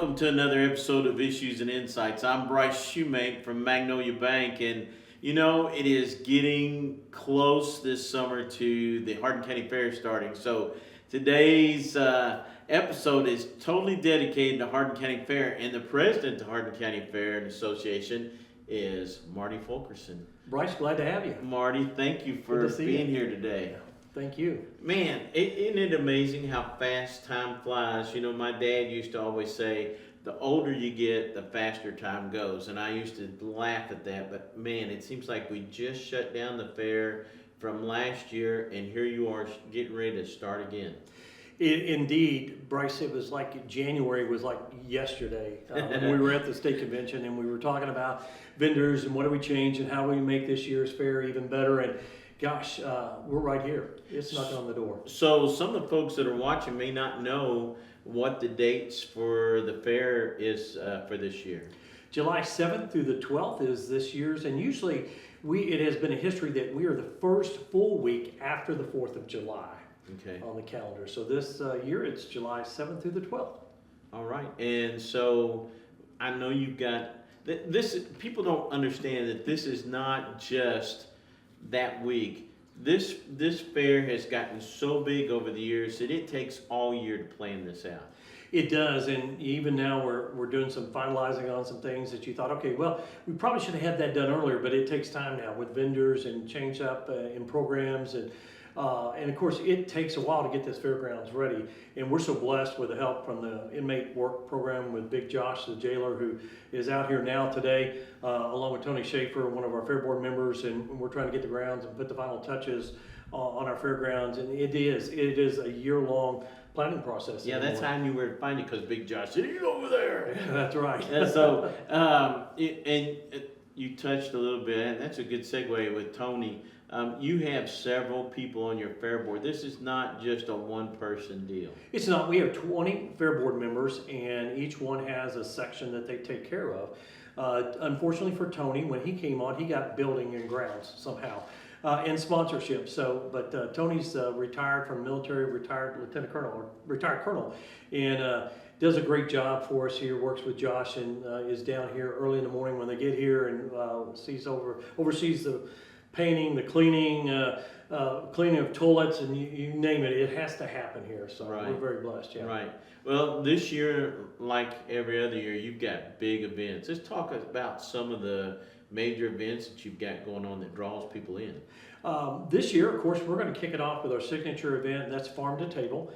welcome to another episode of Issues and Insights. I'm Bryce Shoemake from Magnolia Bank, and you know, it is getting close this summer to the Hardin County Fair starting. So today's episode is totally dedicated to Hardin County Fair, and the president of Hardin County Fair and Association is Marty Fulkerson. Bryce, glad to have you. Marty, thank you for being here today. Thank you. Man, isn't it amazing how fast time flies? You know, my dad used to always say, the older you get, the faster time goes. And I used to laugh at that. But man, it seems like we just shut down the fair from last year, and here you are getting ready to start again. Indeed, Bryce, it was like January was like yesterday when we were at the state convention and we were talking about vendors and what do we change and how do we make this year's fair even better. And gosh, we're right here. It's knocking on the door. So some of the folks that are watching may not know what the dates for the fair is for this year. July 7th through the 12th is this year's, and usually it has been a history that we are the first full week after the 4th of July. Okay. On the calendar. So this year it's July 7th through the 12th. All right. And so I know you've got this. People don't understand that this is not just that week. This fair has gotten so big over the years that it takes all year to plan this out. It does, and even now we're doing some finalizing on some things that you thought, okay, well, we probably should have had that done earlier, but it takes time now with vendors and change up in programs and of course, it takes a while to get this fairgrounds ready, and we're so blessed with the help from the inmate work program with Big Josh, the jailer, who is out here now today, along with Tony Schaefer, one of our fair board members, and we're trying to get the grounds and put the final touches on our fairgrounds, and it is a year-long planning process. Yeah, that's how I knew where to find you, because Big Josh said, "You're over there." That's right. And so, you touched a little bit, and that's a good segue with Tony. You have several people on your fair board. This is not just a one-person deal. It's not. We have 20 fair board members, and each one has a section that they take care of. Unfortunately for Tony, when he came on, he got building and grounds somehow, and sponsorship. So, but Tony's retired from military, retired lieutenant colonel, or retired colonel, and does a great job for us here. Works with Josh and is down here early in the morning when they get here and oversees the painting, the cleaning of toilets, and you name it. It has to happen here, so right. We're very blessed. Yeah. Right. Well, this year, like every other year, you've got big events. Let's talk about some of the major events that you've got going on that draws people in. This year, of course, we're going to kick it off with our signature event, and that's Farm to Table,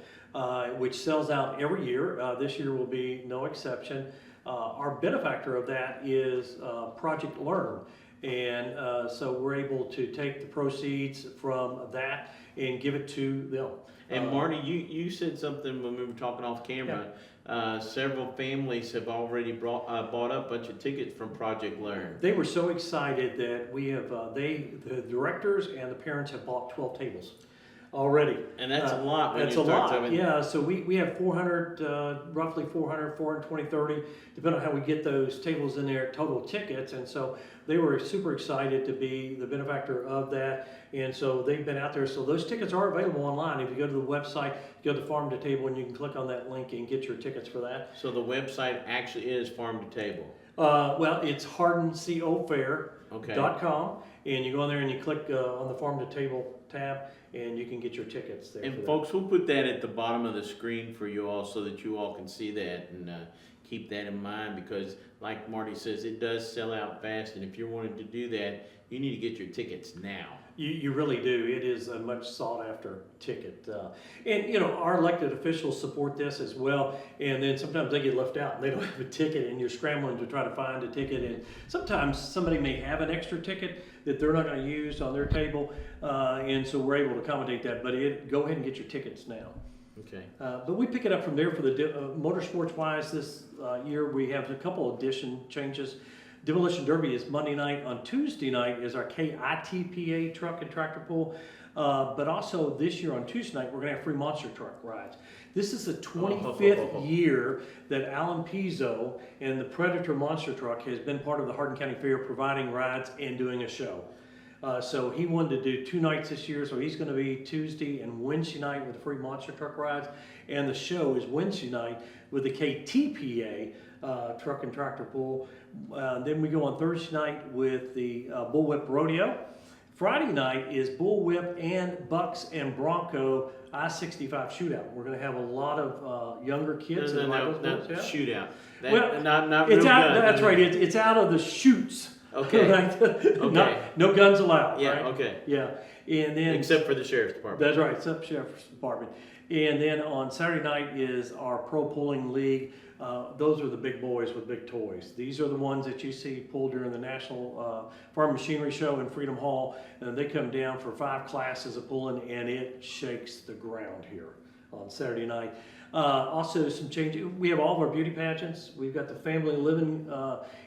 which sells out every year. This year will be no exception. Our benefactor of that is Project Learn. And so we're able to take the proceeds from that and give it to them. And Marty, you said something when we were talking off camera. Yeah. Several families have already bought up a bunch of tickets from Project Learn. They were so excited that we have, the directors and the parents have bought 12 tables already. And that's a lot. That's a lot. Yeah, so we have 400, roughly 400, 420, 30, depending on how we get those tables in there, total tickets. And so they were super excited to be the benefactor of that. And so they've been out there. So those tickets are available online. If you go to the website, you go to Farm to Table, and you can click on that link and get your tickets for that. So the website actually is Farm to Table. Well, it's HardinCoFair.com. Okay. And you go in there and you click on the Farm to Table tab, and you can get your tickets there. And folks, we'll put that at the bottom of the screen for you all so that you all can see that, and keep that in mind, because like Marty says, it does sell out fast, and if you're wanting to do that, you need to get your tickets now. You really do. It is a much sought after ticket. And you know, our elected officials support this as well, and then sometimes they get left out and they don't have a ticket, and you're scrambling to try to find a ticket, and sometimes somebody may have an extra ticket that they're not going to use on their table, and so we're able to accommodate that, but go ahead and get your tickets now. Okay. But we pick it up from there for the motorsports wise. This year we have a couple addition changes. Demolition Derby is Monday night. On Tuesday night is our KITPA truck and tractor pull. But also this year on Tuesday night, we're going to have free monster truck rides. This is the 25th year that Alan Pizzo and the Predator monster truck has been part of the Hardin County Fair, providing rides and doing a show. So he wanted to do 2 nights this year, so he's gonna be Tuesday and Wednesday night with the free monster truck rides. And the show is Wednesday night with the KTPA, truck and tractor pull. Then we go on Thursday night with the Bullwhip Rodeo. Friday night is Bullwhip and Bucks and Bronco I-65 shootout. We're gonna have a lot of younger kids. that like those No, sports, yeah. shootout. Well, Not It's real out, gun. that's right, it's out of the chutes. Okay. Right? Okay. No guns allowed, Yeah, right? okay. Yeah, and then. Except for the sheriff's department. That's right, except Sheriff's Department. And then on Saturday night is our Pro Pulling League. Those are the big boys with big toys. These are the ones that you see pulled during the National Farm Machinery Show in Freedom Hall. And they come down for 5 classes of pulling, and it shakes the ground here on Saturday night. Also, some changes. We have all of our beauty pageants. We've got the family living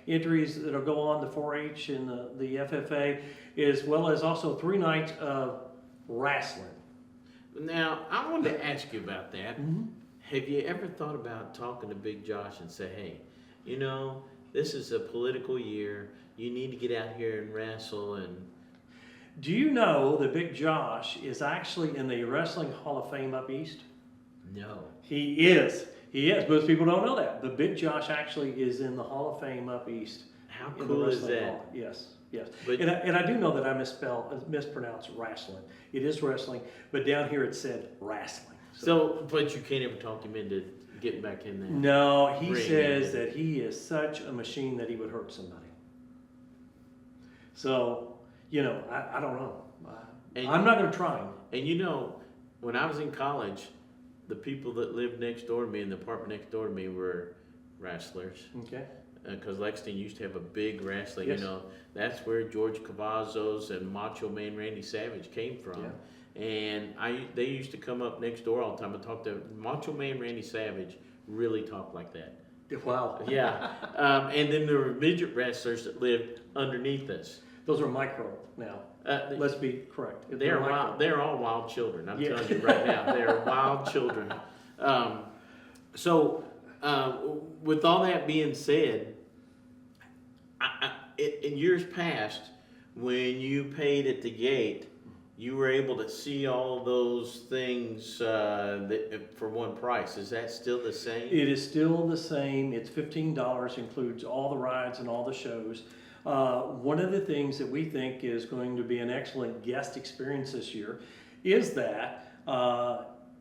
entries that'll go on, the 4-H and the FFA, as well as also 3 nights of wrestling. Now, I wanted to ask you about that. Mm-hmm. Have you ever thought about talking to Big Josh and say, hey, you know, this is a political year. You need to get out here and wrestle and... Do you know that Big Josh is actually in the Wrestling Hall of Fame up east? No. He is. He is. Most people don't know that. But Big Josh actually is in the Hall of Fame up east. How in the cool is Wrestling that? Hall. Yes. Yes. But- And I do know that I mispronounced wrestling. It is wrestling, but down here it said wrestling. So, but you can't ever talk him into getting back in there. No, he Ring, says yeah. that he is such a machine that he would hurt somebody. So, you know, I don't know. And- I'm not going to try him. And you know, when I was in college, the people that lived next door to me in the apartment next door to me were wrestlers. Okay. Because Lexington used to have a big wrestling, Yes. you know, that's where George Cavazos and Macho Man Randy Savage came from. Yeah. And they used to come up next door all the time and talk to Macho Man Randy Savage. Really talked like that. Wow. Yeah. And then there were midget wrestlers that lived underneath us. Those are micro now. Let's be correct. They're micro. wild. They're all wild children. I'm Yeah. telling you right now, they're wild children. So, with all that being said, in years past, when you paid at the gate, you were able to see all those things for one price. Is that still the same? It is still the same. It's $15, includes all the rides and all the shows. One of the things that we think is going to be an excellent guest experience this year is that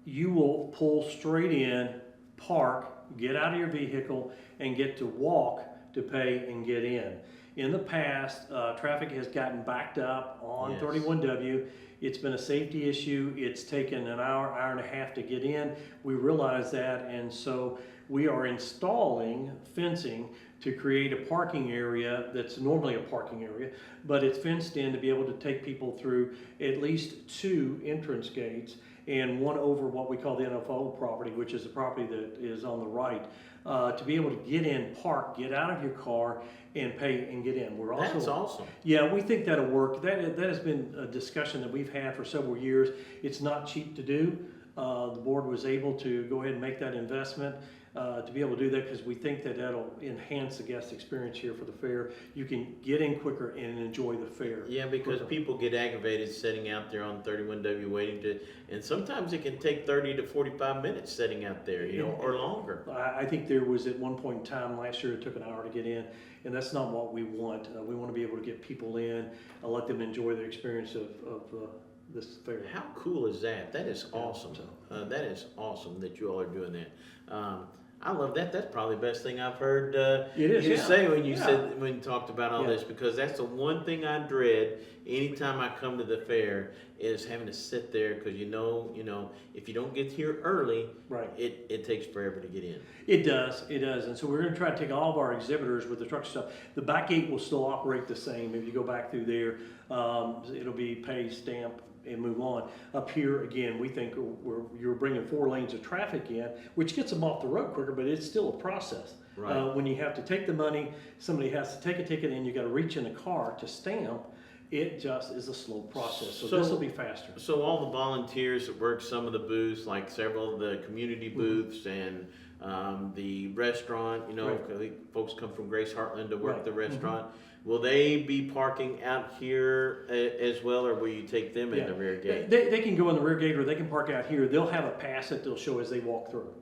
you will pull straight in, park, get out of your vehicle, and get to walk to pay and get in. In the past, traffic has gotten backed up on Yes. 31W. It's been a safety issue. It's taken an hour, hour and a half to get in. We realize that, and so we are installing fencing to create a parking area that's normally a parking area, but it's fenced in to be able to take people through at least 2 entrance gates and one over what we call the NFO property, which is the property that is on the right, to be able to get in, park, get out of your car, and pay and get in. We're also, That's awesome. yeah, we think that'll work. That has been a discussion that we've had for several years. It's not cheap to do. The board was able to go ahead and make that investment to be able to do that because we think that that'll enhance the guest experience here for the fair. You can get in quicker and enjoy the fair. Yeah, because people get aggravated sitting out there on 31W waiting to, and sometimes it can take 30 to 45 minutes sitting out there, you know, or longer. I think there was at one point in time last year it took an hour to get in, and that's not what we want. We want to be able to get people in and let them enjoy the experience of this fair. How cool is that? That is awesome. That is awesome that you all are doing that. I love that. That's probably the best thing I've heard It is, you yeah. say when you Yeah. said when you talked about all Yeah. this, because that's the one thing I dread anytime I come to the fair is having to sit there because you know if you don't get here early, Right. it takes forever to get in. It does, and so we're going to try to take all of our exhibitors with the truck stuff. The back gate will still operate the same. If you go back through there, it'll be pay, stamp, and move on. Up here, again, we think you're bringing 4 lanes of traffic in, which gets them off the road quicker, but it's still a process. Right. When you have to take the money, somebody has to take a ticket and you got to reach in a car to stamp, it just is a slow process. So this will be faster. So all the volunteers that work some of the booths, like several of the community booths and the restaurant, you know, Right. 'cause folks come from Grace Heartland to work Right. the restaurant. will they be parking out here as well, or will you take them in the rear gate? They can go in the rear gate or they can park out here. They'll have a pass that they'll show as they walk through.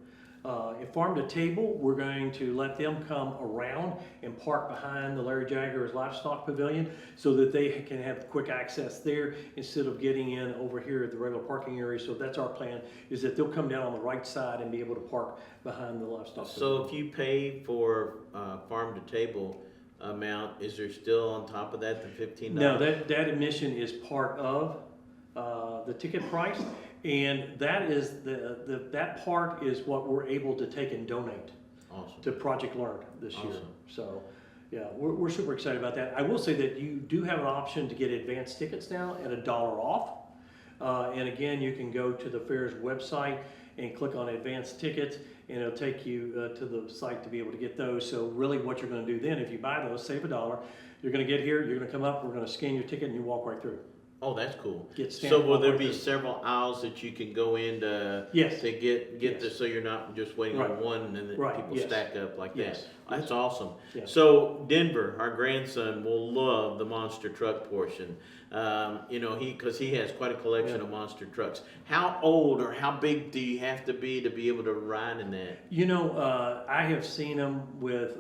At Farm to Table, we're going to let them come around and park behind the Larry Jagger's Livestock Pavilion so that they can have quick access there instead of getting in over here at the regular parking area. So that's our plan, is that they'll come down on the right side and be able to park behind the Livestock Pavilion. So if you pay for Farm to Table amount, is there still on top of that the $15? No, that admission is part of the ticket price. And that is that part is what we're able to take and donate to Project Learn this year. So, yeah, we're super excited about that. I will say that you do have an option to get advanced tickets now at $1 off. And again, you can go to the fair's website and click on advanced tickets, and it'll take you to the site to be able to get those. So really what you're going to do then, if you buy those, save $1, you're going to get here, you're going to come up, we're going to scan your ticket, and you walk right through. Oh, that's cool. So will there be several aisles that you can go in to get this, so you're not just waiting on one and then people stack up like that? That's awesome. So Denver, our grandson, will love the monster truck portion. Because he has quite a collection of monster trucks. How old or how big do you have to be able to ride in that? I have seen them with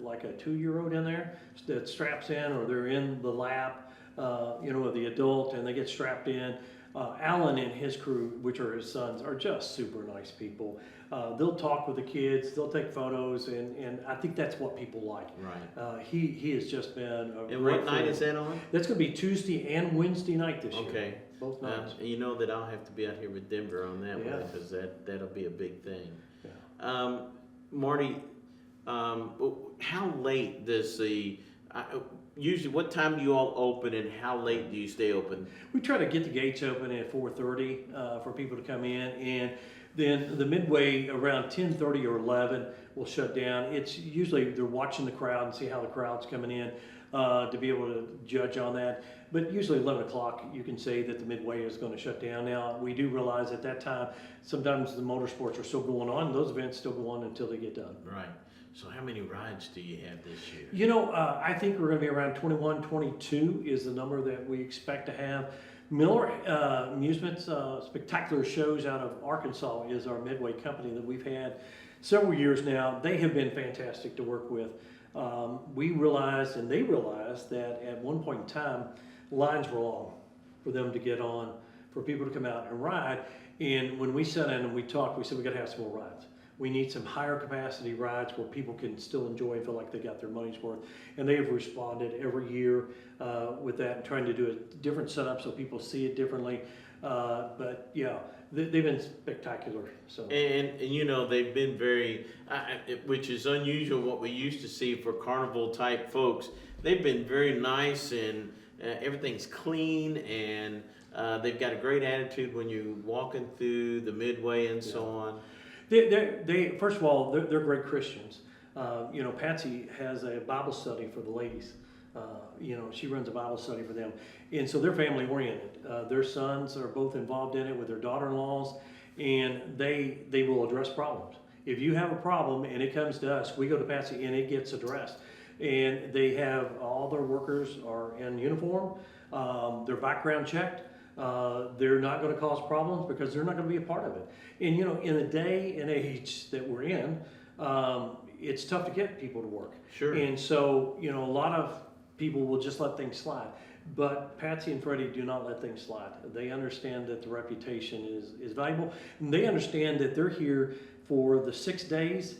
like a 2-year-old in there that straps in, or they're in the lap. Of the adult, and they get strapped in. Alan and his crew, which are his sons, are just super nice people. They'll talk with the kids, they'll take photos, and I think that's what people like. Right. He has just been a And what night is that on? That's going to be Tuesday and Wednesday night this year. Okay. Both nights. You know that I'll have to be out here with Denver on that one, because that'll be a big thing. Yeah. Marty, how late does usually, what time do you all open, and how late do you stay open? We try to get the gates open at 4:30 for people to come in, and then the midway around 10:30 or 11 will shut down. It's usually they're watching the crowd and see how the crowd's coming in to be able to judge on that. But usually 11 o'clock you can say that the midway is going to shut down. Now we do realize at that time sometimes the motorsports are still going on. Those events still go on until they get done. Right. So how many rides do you have this year? I think we're going to be around 21, 22 is the number that we expect to have. Miller Amusements Spectacular Shows out of Arkansas is our midway company that we've had several years now. They have been fantastic to work with. We realized, and they realized, that at one point in time, lines were long for them to get on, for people to come out and ride. And when we sat in and we talked, we said we got to have some more rides. We need some higher capacity rides where people can still enjoy and feel like they got their money's worth. And they have responded every year with that, and trying to do a different setup so people see it differently. But yeah, they've been spectacular. So and they've been very, which is unusual what we used to see for carnival type folks. They've been very nice, and everything's clean, and they've got a great attitude when you're walking through the midway and so on. They first of all, they're great Christians. Patsy has a Bible study for the ladies. She runs a Bible study for them. And so they're family oriented. Their sons are both involved in it with their daughter-in-laws, and they will address problems. If you have a problem and it comes to us, we go to Patsy and it gets addressed. And they have all their workers are in uniform. They're background checked. They're not going to cause problems because they're not going to be a part of it. And in the day and age that we're in, it's tough to get people to work. Sure. And so, a lot of people will just let things slide. But Patsy and Freddie do not let things slide. They understand that the reputation is valuable. And they understand that they're here for the 6 days,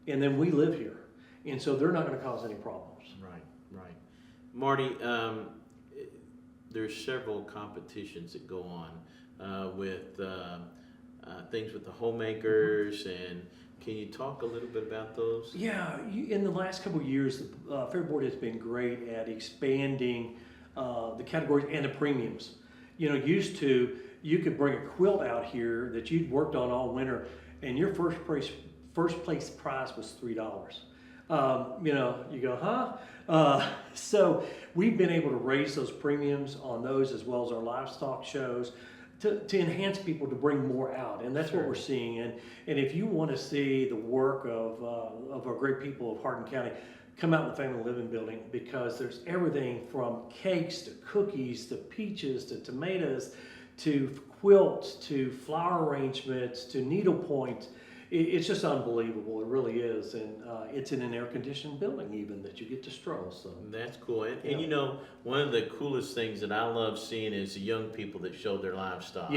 and then we live here. And so they're not going to cause any problems. Right. Marty, there's several competitions that go on with things with the homemakers, and can you talk a little bit about those? Yeah, in the last couple of years, the Fair Board has been great at expanding the categories and the premiums. Used to, you could bring a quilt out here that you'd worked on all winter, and your first place prize was $3. You go, huh? So we've been able to raise those premiums on those, as well as our livestock shows, to enhance people to bring more out. And that's what we're seeing. And if you want to see the work of our great people of Hardin County, come out in the family living building, because there's everything from cakes to cookies to peaches to tomatoes to quilts to flower arrangements to needlepoint. It's just unbelievable. It really is. And it's in an air-conditioned building even that you get to stroll. So That's cool. And Yeah. you know, one of the coolest things that I love seeing is the young people that show their livestock.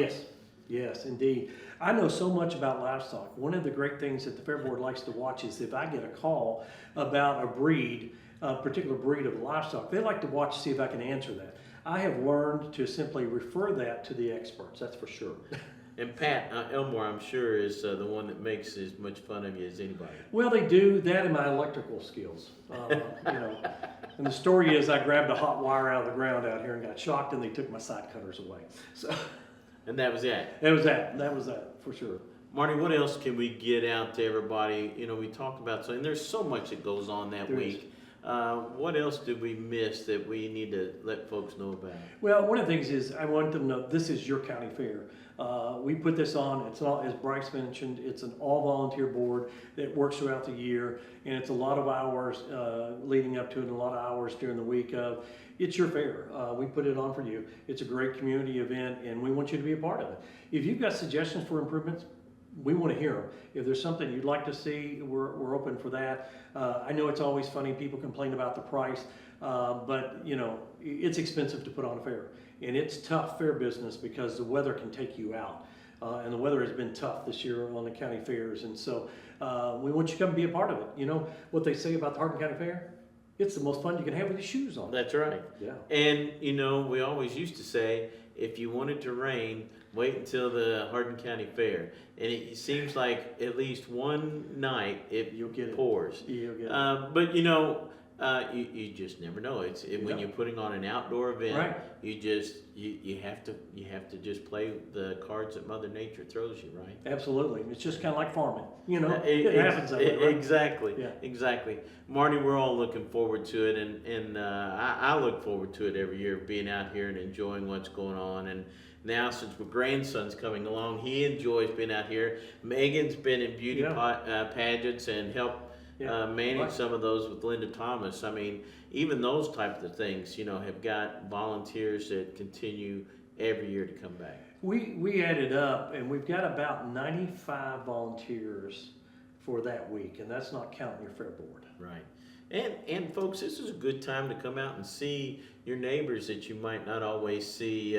Yes, indeed. I know so much about livestock. One of the great things that the Fair Board likes to watch is if I get a call about a breed, a particular breed of livestock, they like to watch to see if I can answer that. I have learned to simply refer that to the experts, that's for sure. And Pat Elmore, I'm sure, is the one that makes as much fun of you as anybody. Well, they do that in my electrical skills. And the story is I grabbed a hot wire out of the ground out here and got shocked, and they took my side cutters away. So And that was it. that was that for sure. Marty, what else can we get out to everybody? You know, we talked about and there's so much that goes on that There week. What else did we miss that we need to let folks know about? Well, one of the things is I want them to know this is your county fair. We put this on, it's all, as Bryce mentioned, it's an all volunteer board that works throughout the year, and it's a lot of hours leading up to it and a lot of hours during the week of. It's your fair. We put it on for you. It's a great community event, and we want you to be a part of it. If you've got suggestions for improvements, we want to hear them. If there's something you'd like to see, we're open for that. I know it's always funny, people complain about the price, but you know, it's expensive to put on a fair. And it's tough fair business because the weather can take you out. And the weather has been tough this year on the county fairs. And so we want you to come and be a part of it. You know what they say about the Hardin County Fair? It's the most fun you can have with your shoes on. That's right. Yeah. And, you know, we always used to say, if you want it to rain, wait until the Hardin County Fair. And it seems like at least one night You'll get it. pours. You'll get it. But, you know, you just never know. When Yeah. you're putting on an outdoor event, Right. you have to just play the cards that Mother Nature throws you, right? Absolutely. It's just kind of like farming. You know, it happens that way, right? Exactly. Yeah. Exactly. Marty, we're all looking forward to it, and I look forward to it every year, being out here and enjoying what's going on. And now, since my grandson's coming along, he enjoys being out here. Megan's been in beauty Yeah. pageants and helped manage right. some of those with Linda Thomas. I mean, even those types of things, you know, have got volunteers that continue every year to come back. We added up, and we've got about 95 volunteers for that week, and that's not counting your fair board. Right. And folks, this is a good time to come out and see your neighbors that you might not always see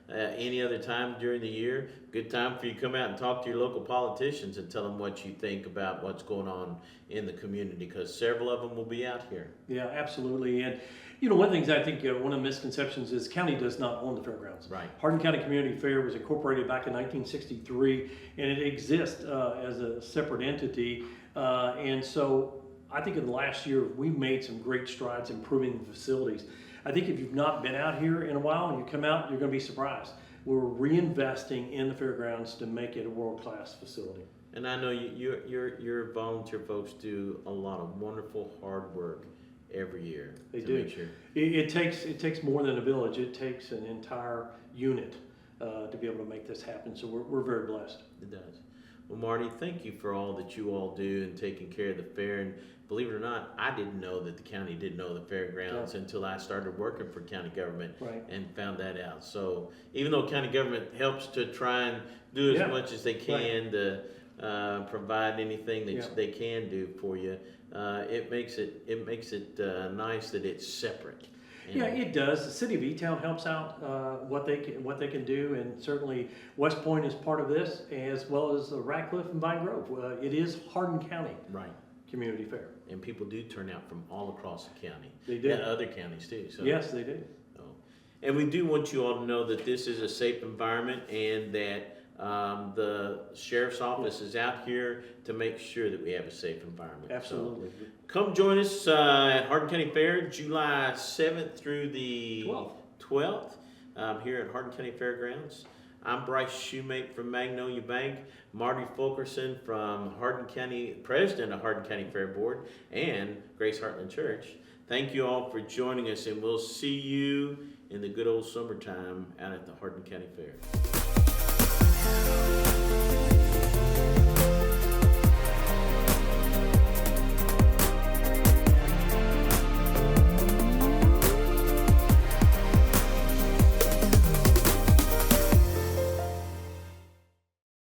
any other time during the year. Good time for you to come out and talk to your local politicians and tell them what you think about what's going on in the community, because several of them will be out here. Yeah, absolutely. And you know, one of the things I think one of the misconceptions is county does not own the fairgrounds. Right. Hardin County Community Fair was incorporated back in 1963, and it exists as a separate entity. And so I think in the last year we've made some great strides improving the facilities. I think if you've not been out here in a while and you come out, you're going to be surprised. We're reinvesting in the fairgrounds to make it a world-class facility. And I know your volunteer folks do a lot of wonderful hard work every year. They to do. Make sure. It takes more than a village. It takes an entire unit to be able to make this happen. So we're very blessed. It does. Well, Marty, thank you for all that you all do in taking care of the fair. And believe it or not, I didn't know that the county didn't know the fairgrounds until I started working for county government and found that out. So even though county government helps to try and do as much as they can to provide anything that they can do for you, it makes it nice that it's separate. Yeah, it does. The city of E-Town helps out what they can do, and certainly West Point is part of this, as well as Ratcliffe and Vine Grove. It is Hardin County Community Fair. And people do turn out from all across the county. They do. And other counties too. So. Yes, they do. And we do want you all to know that this is a safe environment, and that the sheriff's office is out here to make sure that we have a safe environment. Absolutely. So, come join us at Hardin County Fair, July 7th through the 12th here at Hardin County Fairgrounds. I'm Bryce Shoemate from Magnolia Bank, Marty Fulkerson from Hardin County, President of Hardin County Fair Board, and Grace Heartland Church. Thank you all for joining us, and we'll see you in the good old summertime out at the Hardin County Fair.